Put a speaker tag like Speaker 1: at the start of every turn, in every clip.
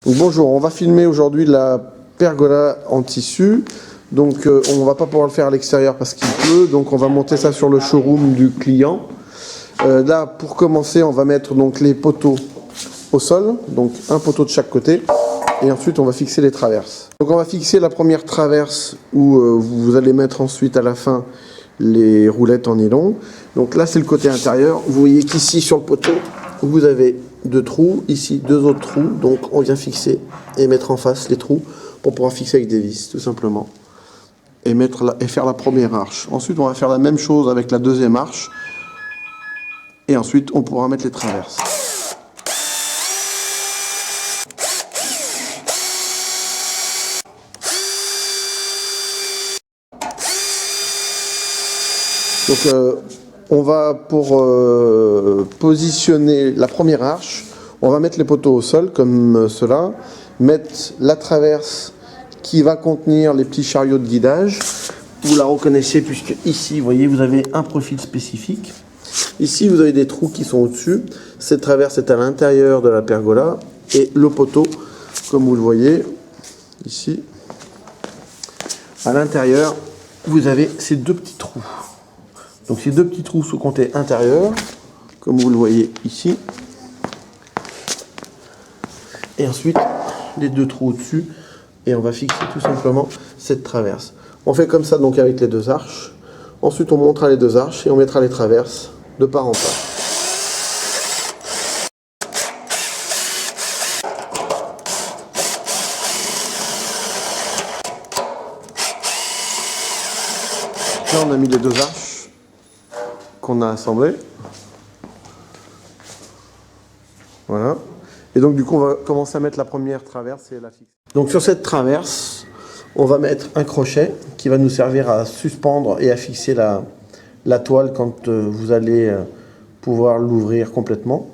Speaker 1: Bonjour, on va filmer aujourd'hui la pergola en tissu. Donc on va pas pouvoir le faire à l'extérieur parce qu'il pleut, donc on va monter ça sur le showroom du client. Là, pour commencer, on va mettre donc les poteaux au sol, donc un poteau de chaque côté, et ensuite on va fixer les traverses. Donc on va fixer la première traverse où vous allez mettre ensuite à la fin les roulettes en nylon. Donc là c'est le côté intérieur. Vous voyez qu'ici sur le poteau, vous avez deux trous, ici deux autres trous, donc on vient fixer et mettre en face les trous pour pouvoir fixer avec des vis tout simplement et faire la première arche. Ensuite on va faire la même chose avec la deuxième arche et ensuite on pourra mettre les traverses. Donc on va pour positionner la première arche, on va mettre les poteaux au sol comme cela, mettre la traverse qui va contenir les petits chariots de guidage. Vous la reconnaissez puisque ici, vous voyez, vous avez un profil spécifique. Ici, vous avez des trous qui sont au-dessus. Cette traverse est à l'intérieur de la pergola et le poteau, comme vous le voyez ici, à l'intérieur, vous avez ces deux petits trous. Donc ces deux petits trous sous côté intérieur, comme vous le voyez ici. Et ensuite, les deux trous au-dessus. Et on va fixer tout simplement cette traverse. On fait comme ça donc avec les deux arches. Ensuite, on montera les deux arches et on mettra les traverses de part en part. Là, on a mis les deux arches qu'on a assemblées. Voilà. Et donc du coup, on va commencer à mettre la première traverse et la fixer. Donc sur cette traverse, on va mettre un crochet qui va nous servir à suspendre et à fixer la toile quand vous allez pouvoir l'ouvrir complètement.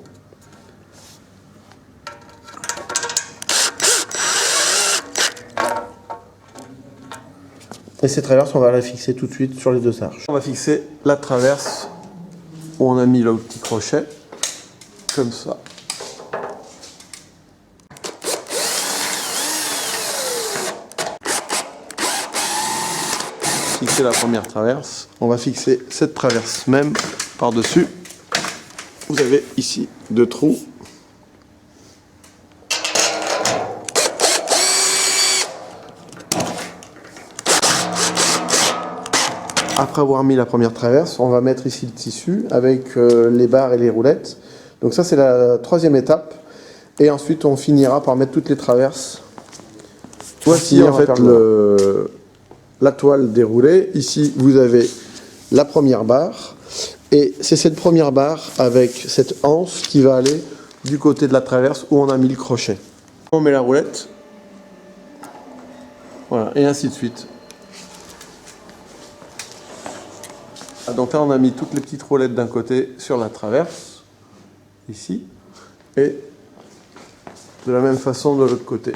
Speaker 1: Et ces traverses, on va la fixer tout de suite sur les deux arches. On va fixer la traverse où on a mis le petit crochet, comme ça. Fixer la première traverse. On va fixer cette traverse même par-dessus. Vous avez ici deux trous. Après avoir mis la première traverse, on va mettre ici le tissu avec les barres et les roulettes. Donc ça c'est la troisième étape. Et ensuite on finira par mettre toutes les traverses. Voici en fait la toile déroulée. Ici vous avez la première barre. Et c'est cette première barre avec cette anse qui va aller du côté de la traverse où on a mis le crochet. On met la roulette. Voilà, et ainsi de suite. Donc là on a mis toutes les petites roulettes d'un côté sur la traverse, ici, et de la même façon de l'autre côté.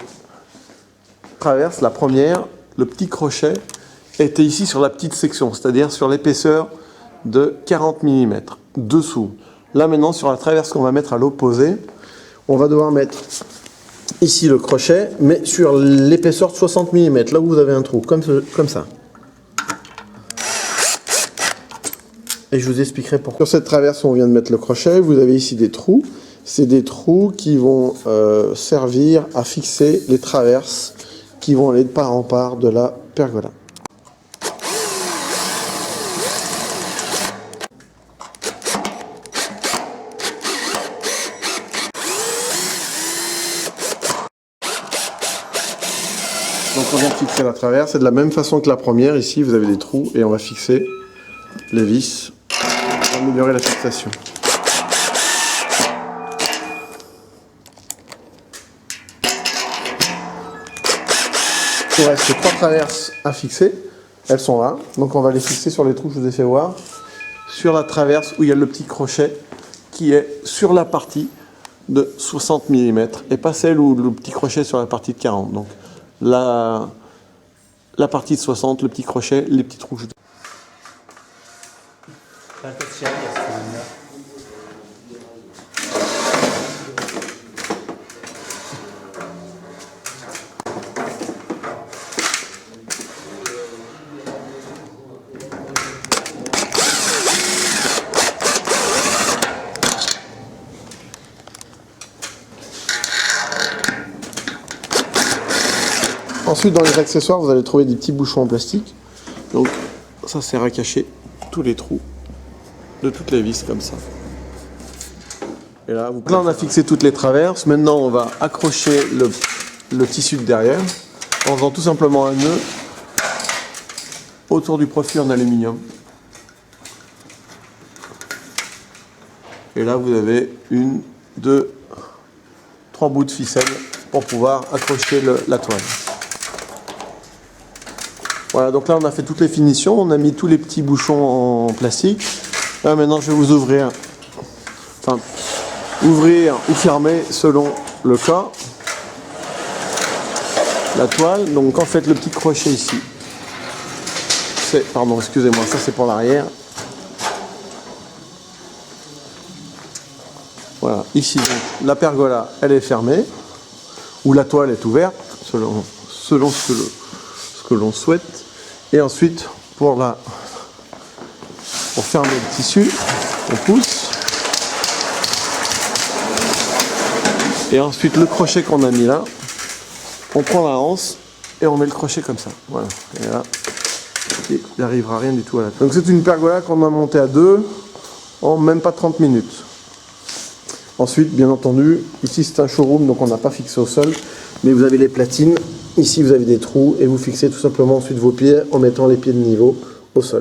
Speaker 1: Traverse, la première, le petit crochet était ici sur la petite section, c'est-à-dire sur l'épaisseur de 40 mm, dessous. Là maintenant sur la traverse qu'on va mettre à l'opposé, on va devoir mettre ici le crochet, mais sur l'épaisseur de 60 mm, là où vous avez un trou, comme ça. Et je vous expliquerai pourquoi. Sur cette traverse où on vient de mettre le crochet, vous avez ici des trous. C'est des trous qui vont servir à fixer les traverses qui vont aller de part en part de la pergola. Donc on vient de fixer la traverse et de la même façon que la première, ici vous avez des trous et on va fixer les vis pour améliorer la fixation. Il reste trois traverses à fixer, elles sont là, donc on va les fixer sur les trous que je vous ai fait voir, sur la traverse où il y a le petit crochet qui est sur la partie de 60 mm et pas celle où le petit crochet est sur la partie de 40. Donc la partie de 60, le petit crochet, les petits trous. Ensuite, dans les accessoires, vous allez trouver des petits bouchons en plastique. Donc, ça sert à cacher tous les trous de toutes les vis comme ça. Et là, on a fixé toutes les traverses. Maintenant, on va accrocher le tissu de derrière en faisant tout simplement un nœud autour du profil en aluminium. Et là, vous avez 1, 2, 3 bouts de ficelle pour pouvoir accrocher la toile. Voilà, donc là, on a fait toutes les finitions. On a mis tous les petits bouchons en plastique. Là, maintenant, je vais vous ouvrir ou fermer selon le cas la toile. Donc, en fait, le petit crochet ici, pardon, excusez-moi, ça c'est pour l'arrière. Voilà, ici, donc, la pergola, elle est fermée, ou la toile est ouverte, selon ce que l'on souhaite. Et ensuite, pour fermer le tissu, on pousse. Et ensuite, le crochet qu'on a mis là, on prend la anse et on met le crochet comme ça. Voilà, et là, il n'arrivera rien du tout à la toile. Donc c'est une pergola qu'on a montée à 2 en même pas 30 minutes. Ensuite, bien entendu, ici c'est un showroom, donc on n'a pas fixé au sol, mais vous avez les platines, ici vous avez des trous, et vous fixez tout simplement ensuite vos pieds en mettant les pieds de niveau au sol.